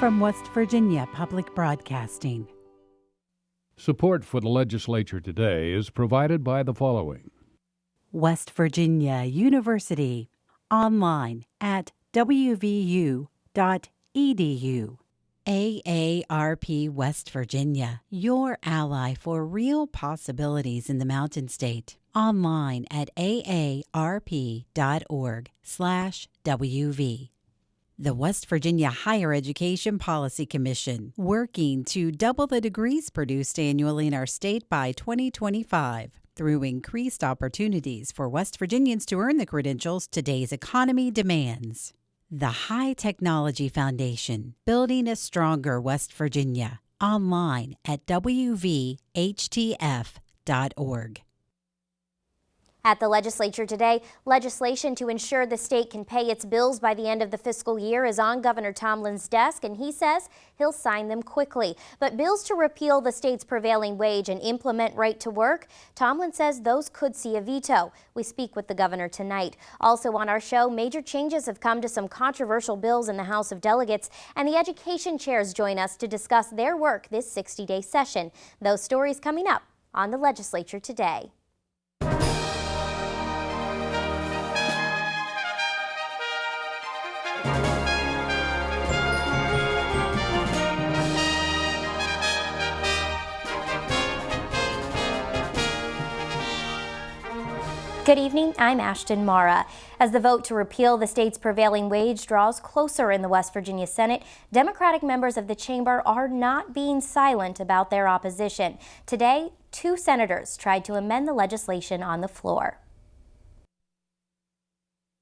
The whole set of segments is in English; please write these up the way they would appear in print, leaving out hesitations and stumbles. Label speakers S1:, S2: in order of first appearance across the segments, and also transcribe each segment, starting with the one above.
S1: from West Virginia Public Broadcasting.
S2: Support for the Legislature Today is provided by the following.
S1: West Virginia University, online at wvu.edu. AARP West Virginia, your ally for real possibilities in the Mountain State. Online at aarp.org/WV. The West Virginia Higher Education Policy Commission, working to double the degrees produced annually in our state by 2025 through increased opportunities for West Virginians to earn the credentials today's economy demands. The High Technology Foundation, building a stronger West Virginia. Online at wvhtf.org.
S3: At the Legislature today, legislation to ensure the state can pay its bills by the end of the fiscal year is on Governor Tomblin's desk, and he says he'll sign them quickly. But bills to repeal the state's prevailing wage and implement right to work, Tomblin says those could see a veto. We speak with the governor tonight. Also on our show, major changes have come to some controversial bills in the House of Delegates, and the education chairs join us to discuss their work this 60-day session. Those stories coming up on the Legislature today. Good evening, I'm Ashton Mara. As the vote to repeal the state's prevailing wage draws closer in the West Virginia Senate, Democratic members of the chamber are not being silent about their opposition. Today, 2 senators tried to amend the legislation on the floor.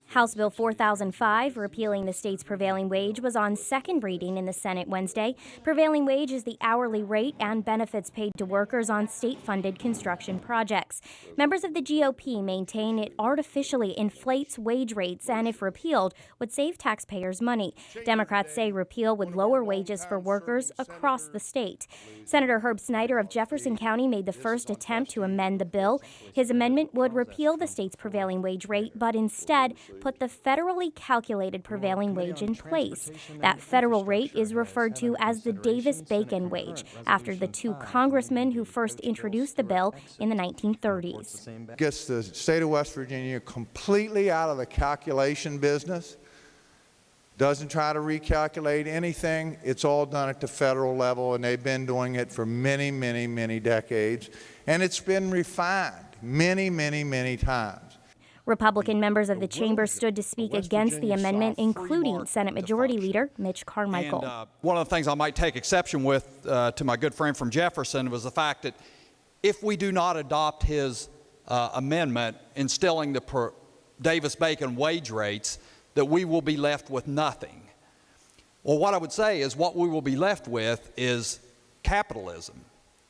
S3: House Bill 4005, repealing the state's prevailing wage, was on second reading in the Senate Wednesday. Prevailing wage is the hourly rate and benefits paid to workers on state-funded construction projects. Members of the GOP maintain it artificially inflates wage rates and, if repealed, would save taxpayers money. Democrats say repeal would lower wages for workers across the state. Senator Herb Snyder of Jefferson County made the first attempt to amend the bill. His amendment would repeal the state's prevailing wage rate, but instead put the federally calculated prevailing wage in place. That federal rate is referred to as the Davis-Bacon wage, after the 2 congressmen who first introduced the bill in the 1930s.
S4: Gets the state of West Virginia completely out of the calculation business, doesn't try to recalculate anything. It's all done at the federal level, and they've been doing it for many, many, many decades, and it's been refined many, many, many times.
S3: Republican members of the chamber stood to speak against the amendment, including Senate Majority Leader Mitch Carmichael.
S5: And, one of the things I might take exception with to my good friend from Jefferson was the fact that if we do not adopt his amendment instilling the Davis-Bacon wage rates, that we will be left with nothing. Well, what I would say is what we will be left with is capitalism,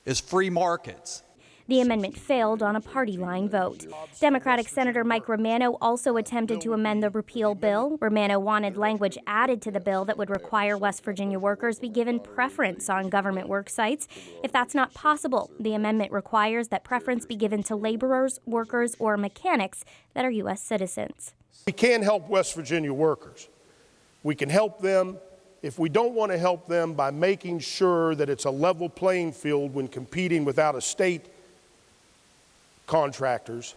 S5: is free markets.
S3: The amendment failed on a party line vote. Democratic Senator Mike Romano also attempted to amend the repeal bill. Romano wanted language added to the bill that would require West Virginia workers be given preference on government work sites. If that's not possible, the amendment requires that preference be given to laborers, workers, or mechanics that are U.S. citizens.
S6: We can help West Virginia workers. We can help them if we don't want to help them by making sure that it's a level playing field when competing with out-of-state contractors,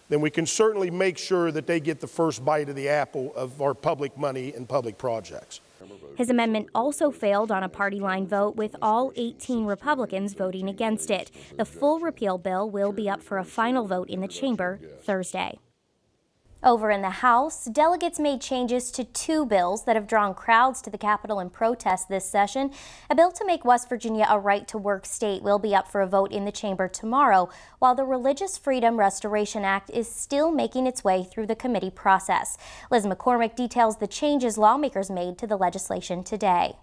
S6: then we can certainly make sure that they get the first bite of the apple of our public money and public projects.
S3: His amendment also failed on a party line vote, with all 18 Republicans voting against it. The full repeal bill will be up for a final vote in the chamber Thursday. Over in the House, delegates made changes to 2 bills that have drawn crowds to the Capitol in protest this session. A bill to make West Virginia a right-to-work state will be up for a vote in the chamber tomorrow, while the Religious Freedom Restoration Act is still making its way through the committee process. Liz McCormick details the changes lawmakers made to the legislation today.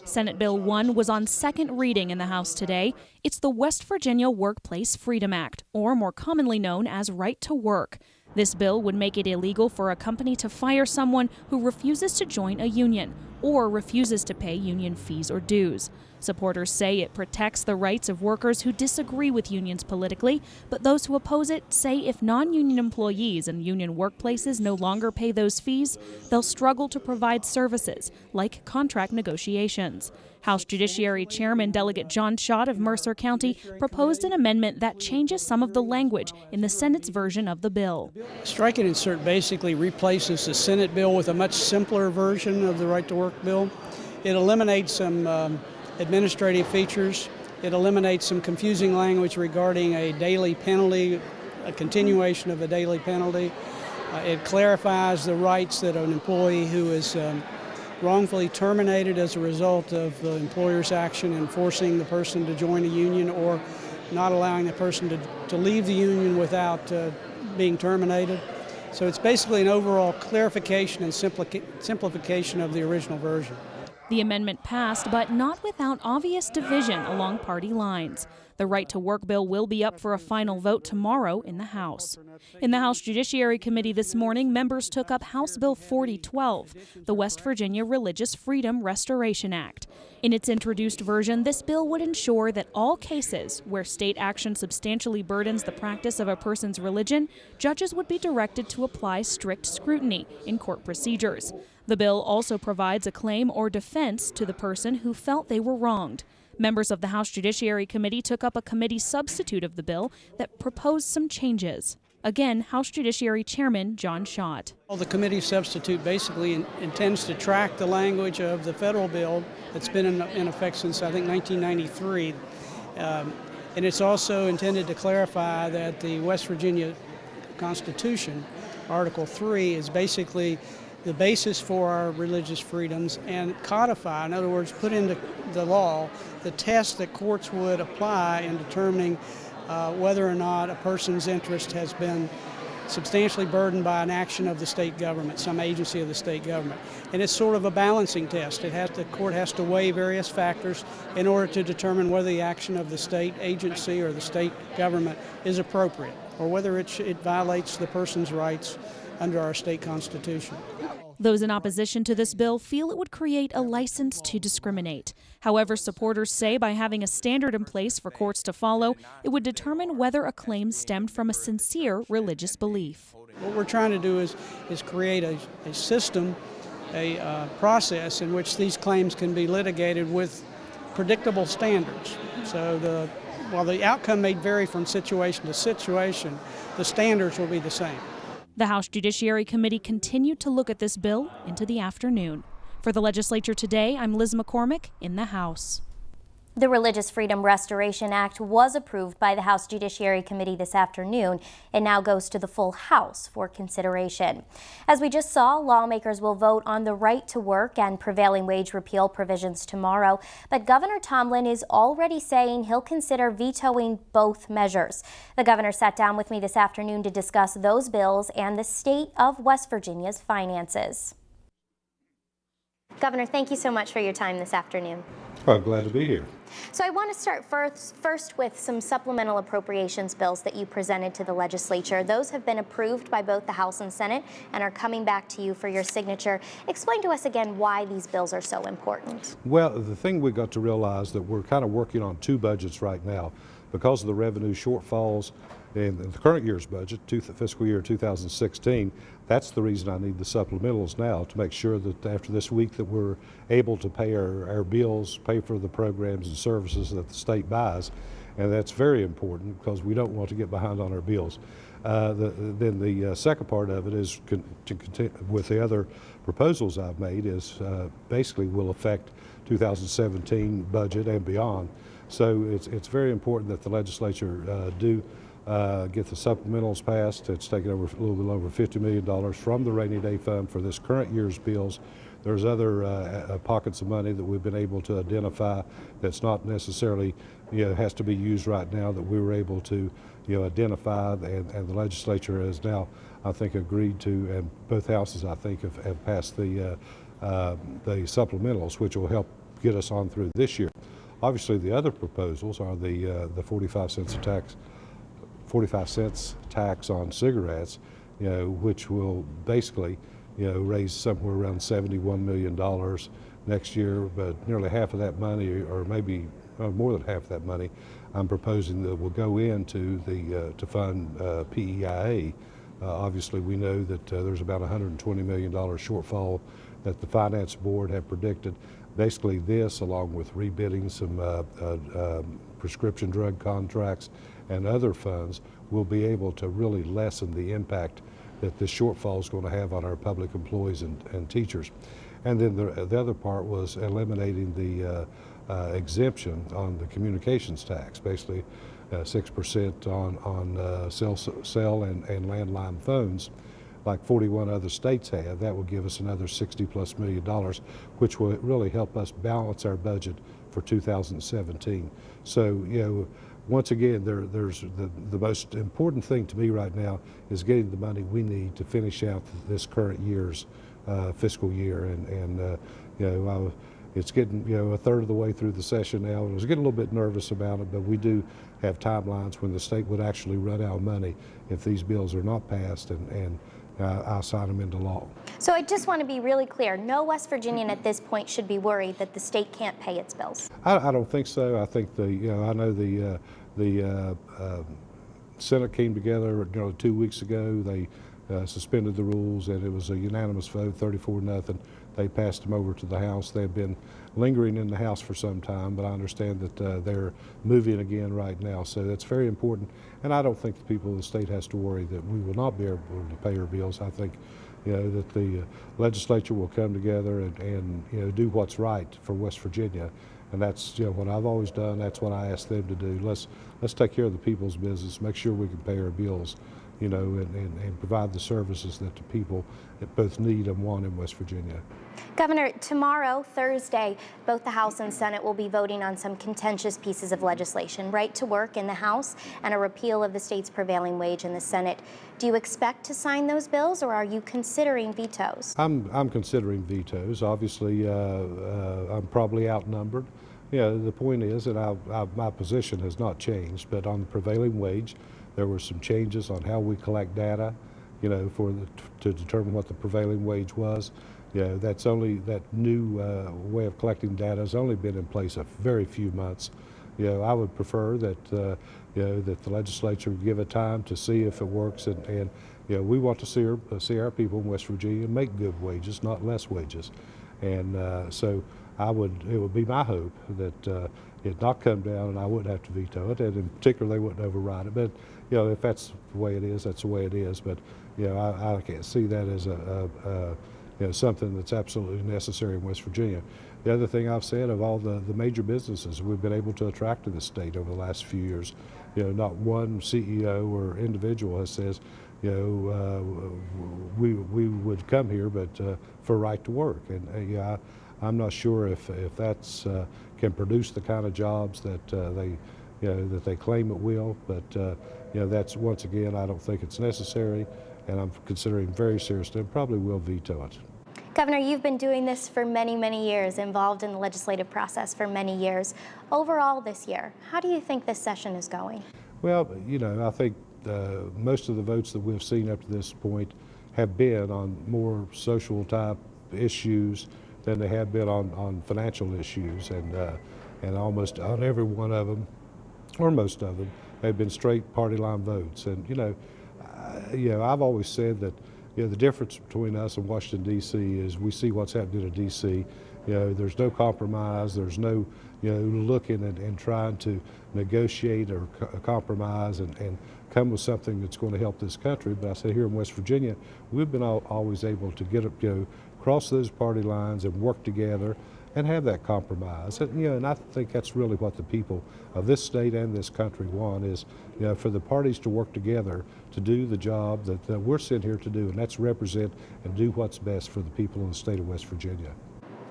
S7: Senate Bill 1 was on second reading in the House today. It's the West Virginia Workplace Freedom Act, or more commonly known as Right to Work. This bill would make it illegal for a company to fire someone who refuses to join a union or refuses to pay union fees or dues. Supporters say it protects the rights of workers who disagree with unions politically, but those who oppose it say if non-union employees in union workplaces no longer pay those fees, they'll struggle to provide services like contract negotiations. House Judiciary Chairman Delegate John Schott of Mercer County proposed an amendment that changes some of the language in the Senate's version of the bill.
S8: Strike and insert basically replaces the Senate bill with a much simpler version of the Right to Work bill. It eliminates some administrative features. It eliminates some confusing language regarding a daily penalty, a continuation of a daily penalty. It clarifies the rights that an employee who is wrongfully terminated as a result of the employer's action in forcing the person to join a union or not allowing the person to leave the union without being terminated. So it's basically an overall clarification and simplification of the original version.
S7: The amendment passed, but not without obvious division along party lines. The Right to Work bill will be up for a final vote tomorrow in the House. In the House Judiciary Committee this morning, members took up House Bill 4012, the West Virginia Religious Freedom Restoration Act. In its introduced version, this bill would ensure that all cases where state action substantially burdens the practice of a person's religion, judges would be directed to apply strict scrutiny in court procedures. The bill also provides a claim or defense to the person who felt they were wronged. Members of the House Judiciary Committee took up a committee substitute of the bill that proposed some changes. Again, House Judiciary Chairman John Schott.
S8: Well, the committee substitute basically intends to track the language of the federal bill that's been in effect since, I think, 1993. And it's also intended to clarify that the West Virginia Constitution, Article 3, is basically the basis for our religious freedoms and codify, in other words, put into the law the test that courts would apply in determining whether or not a person's interest has been substantially burdened by an action of the state government, some agency of the state government. And it's sort of a balancing test. The court has to weigh various factors in order to determine whether the action of the state agency or the state government is appropriate or whether it violates the person's rights under our state constitution.
S7: Those in opposition to this bill feel it would create a license to discriminate. However, supporters say by having a standard in place for courts to follow, it would determine whether a claim stemmed from a sincere religious belief.
S8: What we're trying to do is create a system, a process in which these claims can be litigated with predictable standards. So while the outcome may vary from situation to situation, the standards will be the same.
S7: The House Judiciary Committee continued to look at this bill into the afternoon. For the Legislature Today, I'm Liz McCormick in the House.
S3: The Religious Freedom Restoration Act was approved by the House Judiciary Committee this afternoon. It now goes to the full House for consideration. As we just saw, lawmakers will vote on the right to work and prevailing wage repeal provisions tomorrow, but Governor Tomblin is already saying he'll consider vetoing both measures. The governor sat down with me this afternoon to discuss those bills and the state of West Virginia's finances. Governor, thank you so much for your time this afternoon.
S9: I'm glad to be here.
S3: So I want to start first with some supplemental appropriations bills that you presented to the legislature. Those have been approved by both the House and Senate and are coming back to you for your signature. Explain to us again why these bills are so important.
S9: Well, the thing we've got to realize that we're kind of working on two budgets right now because of the revenue shortfalls in the current year's budget, fiscal year 2016. That's the reason I need the supplementals now, to make sure that after this week that we're able to pay our bills, pay for the programs and services that the state buys. And that's very important because we don't want to get behind on our bills. Then the second part of it is to continue with the other proposals I've made is basically will affect 2017 budget and beyond. So it's very important that the legislature do get the supplementals passed. It's taken over a little bit over $50 million from the rainy day fund for this current year's bills. There's other pockets of money that we've been able to identify that's not necessarily, has to be used right now that we were able to, identify, and the legislature has now, I think, agreed to, and both houses, I think, have passed the supplementals, which will help get us on through this year. Obviously, the other proposals are the 45 cents tax on cigarettes, which will basically, raise somewhere around $71 million next year, but nearly half of that money, or maybe more than half of that money, I'm proposing that will go into to fund PEIA. Obviously, we know that there's about $120 million shortfall that the Finance Board have predicted. Basically, this, along with rebidding some prescription drug contracts and other funds, will be able to really lessen the impact that this shortfall is going to have on our public employees and teachers. And then the other part was eliminating the exemption on the communications tax, basically 6% on cell and landline phones, like 41 other states have. That will give us another $60+ million, which will really help us balance our budget for 2017. So, once again, there's the most important thing to me right now is getting the money we need to finish out this current year's fiscal year, and it's getting a third of the way through the session now. I was getting a little bit nervous about it, but we do have timelines when the state would actually run out of money if these bills are not passed, and I'll sign them into law.
S3: So I just want to be really clear. No West Virginian at this point should be worried that the state can't pay its bills.
S9: I don't think so. I think I know the Senate came together 2 weeks ago. They suspended the rules, and it was a unanimous vote, 34-0. They passed them over to the House. They've been lingering in the House for some time, but I understand that they're moving again right now. So that's very important. And I don't think the people of the state has to worry that we will not be able to pay our bills. I think that the legislature will come together and do what's right for West Virginia. And that's what I've always done. That's what I asked them to do. Let's take care of the people's business, make sure we can pay our bills, and provide the services that the people that both need and want in West Virginia.
S3: Governor, tomorrow, Thursday, both the House and Senate will be voting on some contentious pieces of legislation, right to work in the House and a repeal of the state's prevailing wage in the Senate. Do you expect to sign those bills, or are you considering vetoes?
S9: I'm considering vetoes. Obviously, I'm probably outnumbered. The point is that my position has not changed, but on the prevailing wage, there were some changes on how we collect data, to determine what the prevailing wage was. That new way of collecting data has only been in place a very few months. I would prefer that that the legislature would give it time to see if it works, and we want to see our people in West Virginia make good wages, not less wages, and so it would be my hope that it not come down and I wouldn't have to veto it, and in particular they wouldn't override it. But if that's the way it is, that's the way it is. But I can't see that as something that's absolutely necessary in West Virginia. The other thing I've said, of all the major businesses we've been able to attract to the state over the last few years, not one CEO or individual has says, we would come here, but for right to work. And I'm not sure if that's can produce the kind of jobs that they claim it will. But that's, once again, I don't think it's necessary, and I'm considering very seriously and probably will veto it.
S3: Governor, you've been doing this for many, many years, involved in the legislative process for many years. Overall this year, how do you think this session is going? Well,
S9: I think most of the votes that we've seen up to this point have been on more social type issues than they have been on financial issues, and almost on every one of them, or most of them, they've been straight party line votes. And I've always said that the difference between us and Washington, D.C. is we see what's happening in D.C. There's no compromise. There's no looking and trying to negotiate or compromise and come with something that's going to help this country. But I say here in West Virginia, we've been always able to get up, cross those party lines and work together and have that compromise. And I think that's really what the people of this state and this country want, is for the parties to work together to do the job that we're sent here to do, and that's represent and do what's best for the people in the state of West Virginia.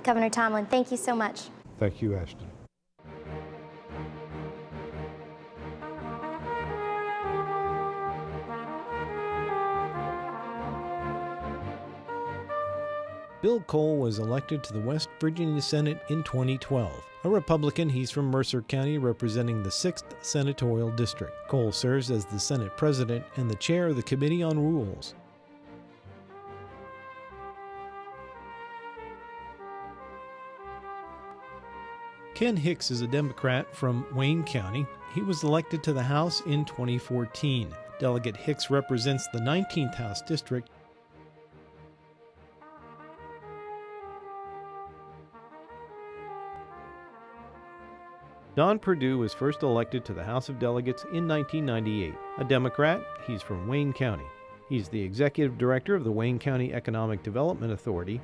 S3: Governor Tomblin, thank you so much.
S9: Thank you, Ashton.
S10: Bill Cole was elected to the West Virginia Senate in 2012. A Republican, he's from Mercer County, representing the 6th Senatorial District. Cole serves as the Senate President and the chair of the Committee on Rules. Ken Hicks is a Democrat from Wayne County. He was elected to the House in 2014. Delegate Hicks represents the 19th House District. Don Perdue was first elected to the House of Delegates in 1998. A Democrat, he's from Wayne County. He's the executive director of the Wayne County Economic Development Authority.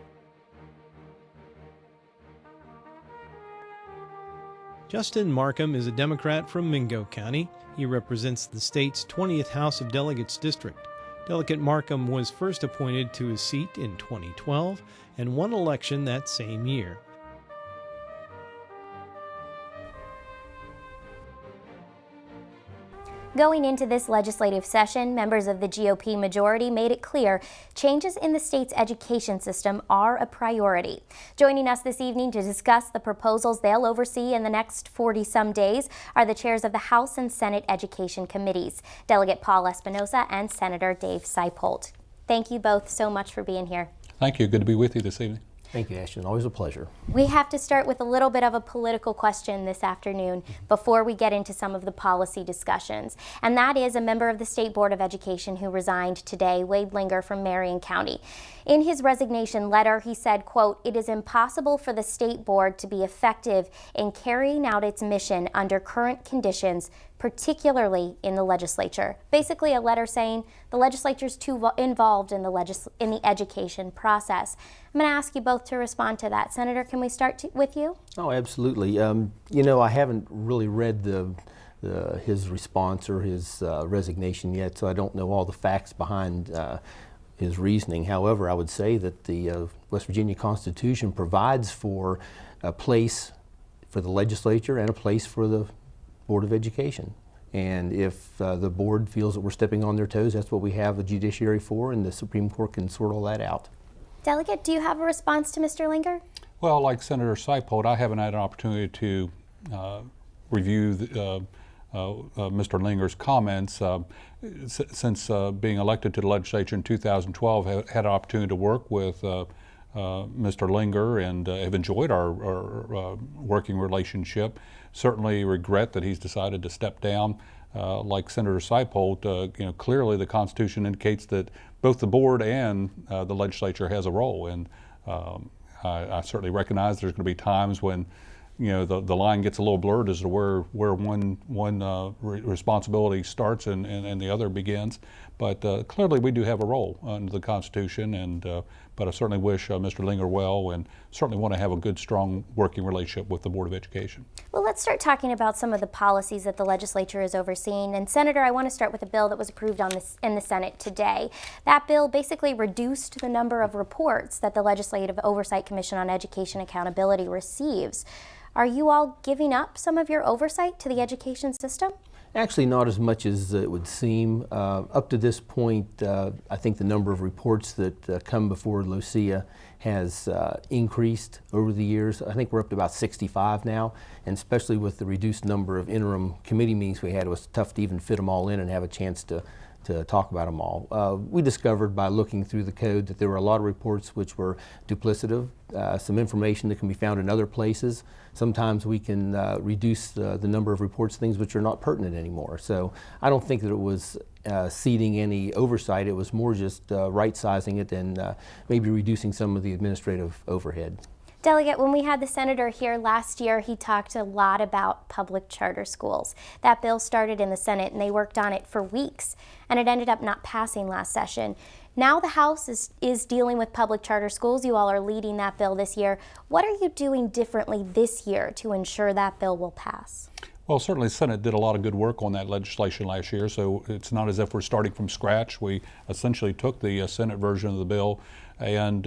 S10: Justin Markham is a Democrat from Mingo County. He represents the state's 20th House of Delegates district. Delegate Markham was first appointed to his seat in 2012 and won election that same year.
S3: Going into this legislative session, members of the GOP majority made it clear changes in the state's education system are a priority. Joining us this evening to discuss the proposals they'll oversee in the next 40-some days are the chairs of the House and Senate Education Committees, Delegate Paul Espinosa and Senator Dave Seipolt. Thank you both so much for being here.
S2: Thank you. Good to be with you this evening.
S11: Thank you, Ashton. Always a pleasure.
S3: We have to start with a little bit of a political question this afternoon before we get into some of the policy discussions. And that is a member of the State Board of Education who resigned today, Wade Linger from Marion County. In his resignation letter, he said, quote, "It is impossible for the state board to be effective in carrying out its mission under current conditions, particularly in the legislature." Basically a letter saying the legislature's too involved in the education process. I'm going to ask you both to respond to that. Senator, can we start with you?
S11: Oh, absolutely. You know, I haven't really read his response or his resignation yet, so I don't know all the facts behind his reasoning. However, I would say that the West Virginia Constitution provides for a place for the legislature and a place for the Board of Education. And if the board feels that we're stepping on their toes, that's what we have the judiciary for, and the Supreme Court can sort all that out.
S3: Delegate, do you have a response to Mr. Linger?
S2: Well, like Senator Seipolt, I haven't had an opportunity to review Mr. Linger's comments. Since being elected to the legislature in 2012, I had an opportunity to work with Mr. Linger and have enjoyed our working relationship. Certainly regret that he's decided to step down. Like Senator Seipolt, you know, clearly the Constitution indicates that both the board and the legislature has a role, and I certainly recognize there's going to be times when, you know, the line gets a little blurred as to where one responsibility starts and the other begins. But clearly we do have a role under the Constitution, and but I certainly wish Mr. Linger well, and certainly want to have a good, strong working relationship with the Board of Education.
S3: Well, let's start talking about some of the policies that the legislature is overseeing. And Senator, I want to start with a bill that was approved in the Senate today. That bill basically reduced the number of reports that the Legislative Oversight Commission on Education Accountability receives. Are you all giving up some of your oversight to the education system?
S11: Actually, not as much as it would seem. Up to this point, I think the number of reports that come before LOCIA has increased over the years. I think we're up to about 65 now, and especially with the reduced number of interim committee meetings we had, it was tough to even fit them all in and have a chance to talk about them all. We discovered by looking through the code that there were a lot of reports which were duplicative, some information that can be found in other places. Sometimes we can reduce the number of reports, things which are not pertinent anymore. So I don't think that it was ceding any oversight. It was more just right-sizing it and maybe reducing some of the administrative overhead.
S3: Delegate, when we had the senator here last year, he talked a lot about public charter schools. That bill started in the Senate and they worked on it for weeks, and it ended up not passing last session. Now the House is dealing with public charter schools. You all are leading that bill this year. What are you doing differently this year to ensure that bill will pass?
S2: Well, certainly the Senate did a lot of good work on that legislation last year, so it's not as if we're starting from scratch. We essentially took the Senate version of the bill, and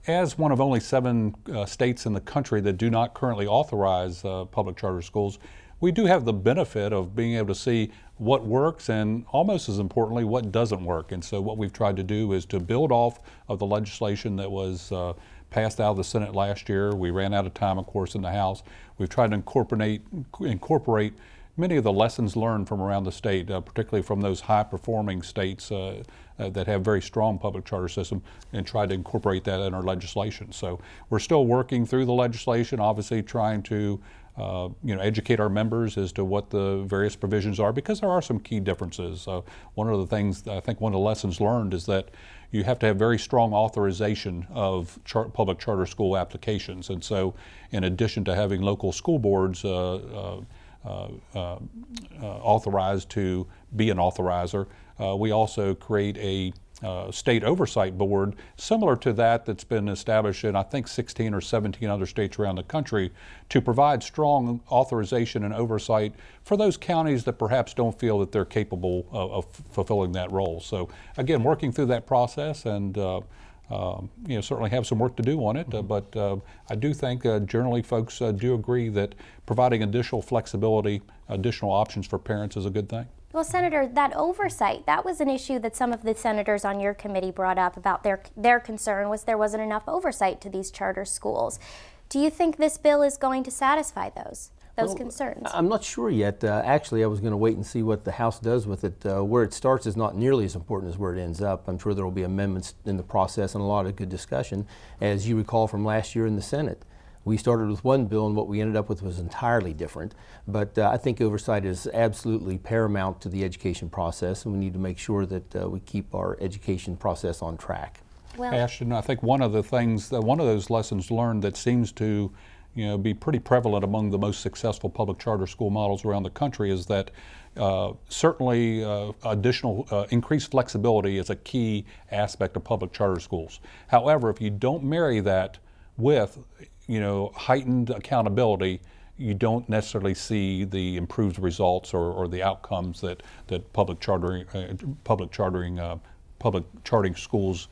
S2: as one of only 7 states in the country that do not currently authorize public charter schools, we do have the benefit of being able to see what works and, almost as importantly, what doesn't work. And so what we've tried to do is to build off of the legislation that was passed out of the Senate last year. We ran out of time, of course, in the House. We've tried to incorporate many of the lessons learned from around the state, particularly from those high-performing states that have very strong public charter system, and try to incorporate that in our legislation. So we're still working through the legislation, obviously trying to educate our members as to what the various provisions are, because there are some key differences. One of the things, I think one of the lessons learned is that you have to have very strong authorization of public charter school applications. And so in addition to having local school boards authorized to be an authorizer, we also create a state oversight board similar to that's been established in I think 16 or 17 other states around the country, to provide strong authorization and oversight for those counties that perhaps don't feel that they're capable of fulfilling that role. So again, working through that process, and certainly have some work to do on it, but I do think generally folks do agree that providing additional flexibility, additional options for parents is a good thing.
S3: Well, Senator, that oversight, that was an issue that some of the senators on your committee brought up about their concern was there wasn't enough oversight to these charter schools. Do you think this bill is going to satisfy those concerns?
S11: I'm not sure yet. Actually, I was going to wait and see what the House does with it. Where it starts is not nearly as important as where it ends up. I'm sure there will be amendments in the process and a lot of good discussion. As you recall from last year in the Senate, we started with one bill and what we ended up with was entirely different. But I think oversight is absolutely paramount to the education process, and we need to make sure that we keep our education process on track.
S3: Well,
S2: Ashton, I think one of the things, one of those lessons learned that seems to be pretty prevalent among the most successful public charter school models around the country is that certainly additional increased flexibility is a key aspect of public charter schools. However, if you don't marry that with heightened accountability, you don't necessarily see the improved results or the outcomes that public charting schools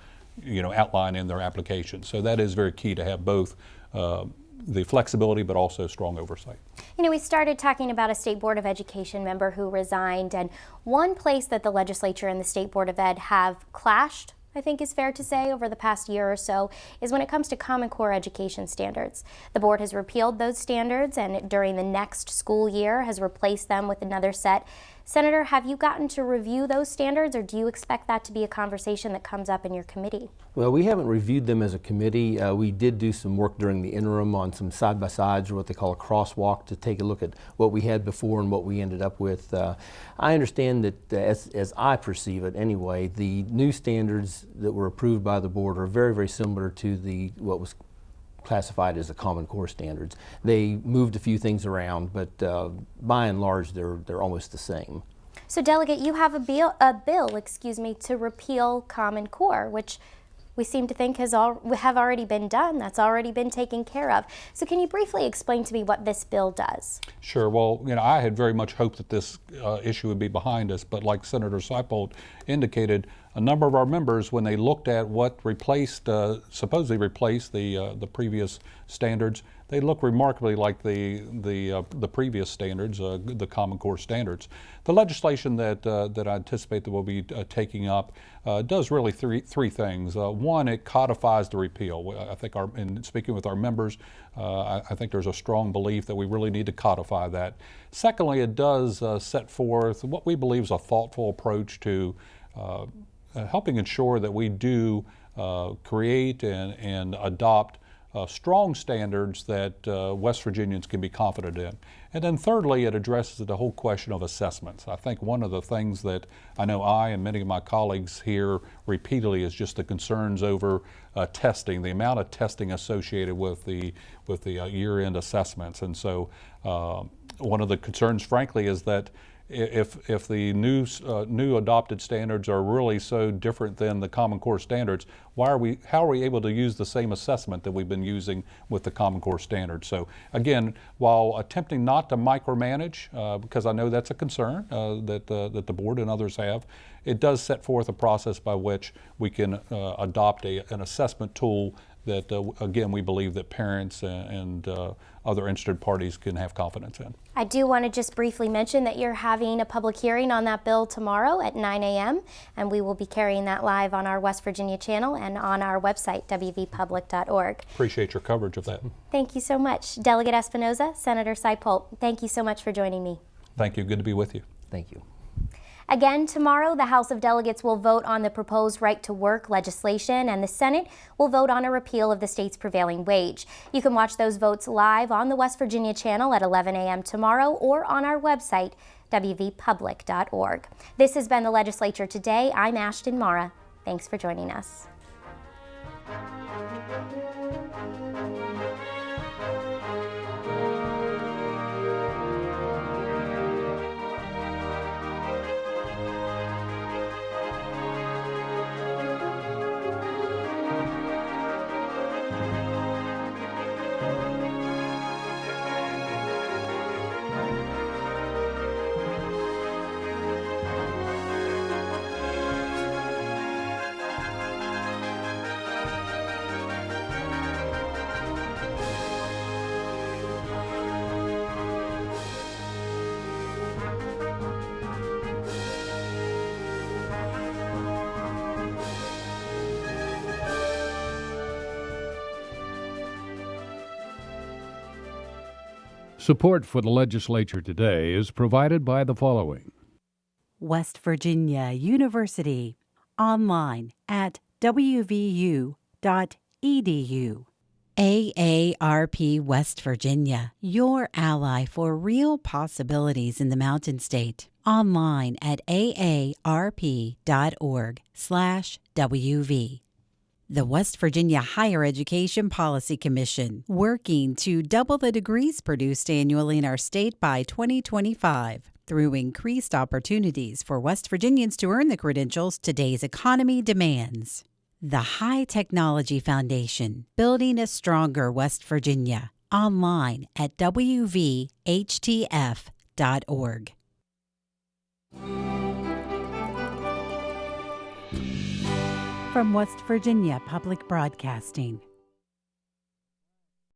S2: outline in their applications. So that is very key to have both the flexibility but also strong oversight.
S3: We started talking about a State Board of Education member who resigned, and one place that the legislature and the State Board of Ed have clashed, I think is fair to say, over the past year or so, is when it comes to Common Core education standards. The board has repealed those standards and during the next school year has replaced them with another set. Senator, have you gotten to review those standards, or do you expect that to be a conversation that comes up in your committee?
S11: Well, we haven't reviewed them as a committee. We did do some work during the interim on some side-by-sides, or what they call a crosswalk, to take a look at what we had before and what we ended up with. I understand that, as I perceive it anyway, the new standards that were approved by the board are very, very similar to what was classified as the Common Core standards. They moved a few things around, but by and large, they're almost the same.
S3: So, Delegate, you have a bill, to repeal Common Core, which we seem to think have already been done. That's already been taken care of. So, can you briefly explain to me what this bill does? Sure.
S2: Well, I had very much hoped that this issue would be behind us, but like Senator Seipold indicated, a number of our members, when they looked at what supposedly replaced the previous standards, they look remarkably like the previous standards, the Common Core standards. The legislation that I anticipate that we'll be taking up does really three things. One, it codifies the repeal. I think in speaking with our members, I think there's a strong belief that we really need to codify that. Secondly, it does set forth what we believe is a thoughtful approach to helping ensure that we do create and adopt strong standards that West Virginians can be confident in. And then thirdly, it addresses the whole question of assessments. I think one of the things that I know I and many of my colleagues hear repeatedly is just the concerns over testing, the amount of testing associated with the year-end assessments. And so one of the concerns, frankly, is that if the new adopted standards are really so different than the Common Core standards, how are we able to use the same assessment that we've been using with the Common Core standards? So again, while attempting not to micromanage, because I know that's a concern that the board and others have, it does set forth a process by which we can adopt an assessment tool that, again, we believe that parents and other interested parties can have confidence in.
S3: I do want to just briefly mention that you're having a public hearing on that bill tomorrow at 9 a.m., and we will be carrying that live on our West Virginia channel and on our website, wvpublic.org.
S2: Appreciate your coverage of that.
S3: Thank you so much. Delegate Espinoza, Senator Seipold, thank you so much for joining me.
S2: Thank you. Good to be with you.
S11: Thank you.
S3: Again, tomorrow, the House of Delegates will vote on the proposed right-to-work legislation, and the Senate will vote on a repeal of the state's prevailing wage. You can watch those votes live on the West Virginia channel at 11 a.m. tomorrow or on our website, wvpublic.org. This has been the Legislature Today. I'm Ashton Mara. Thanks for joining us.
S12: Support for the Legislature Today is provided by the following.
S1: West Virginia University, online at wvu.edu. AARP West Virginia, your ally for real possibilities in the Mountain State. Online at aarp.org/WV. The West Virginia Higher Education Policy Commission, working to double the degrees produced annually in our state by 2025 through increased opportunities for West Virginians to earn the credentials today's economy demands. The High Technology Foundation, building a stronger West Virginia. Online at wvhtf.org. From West Virginia Public Broadcasting,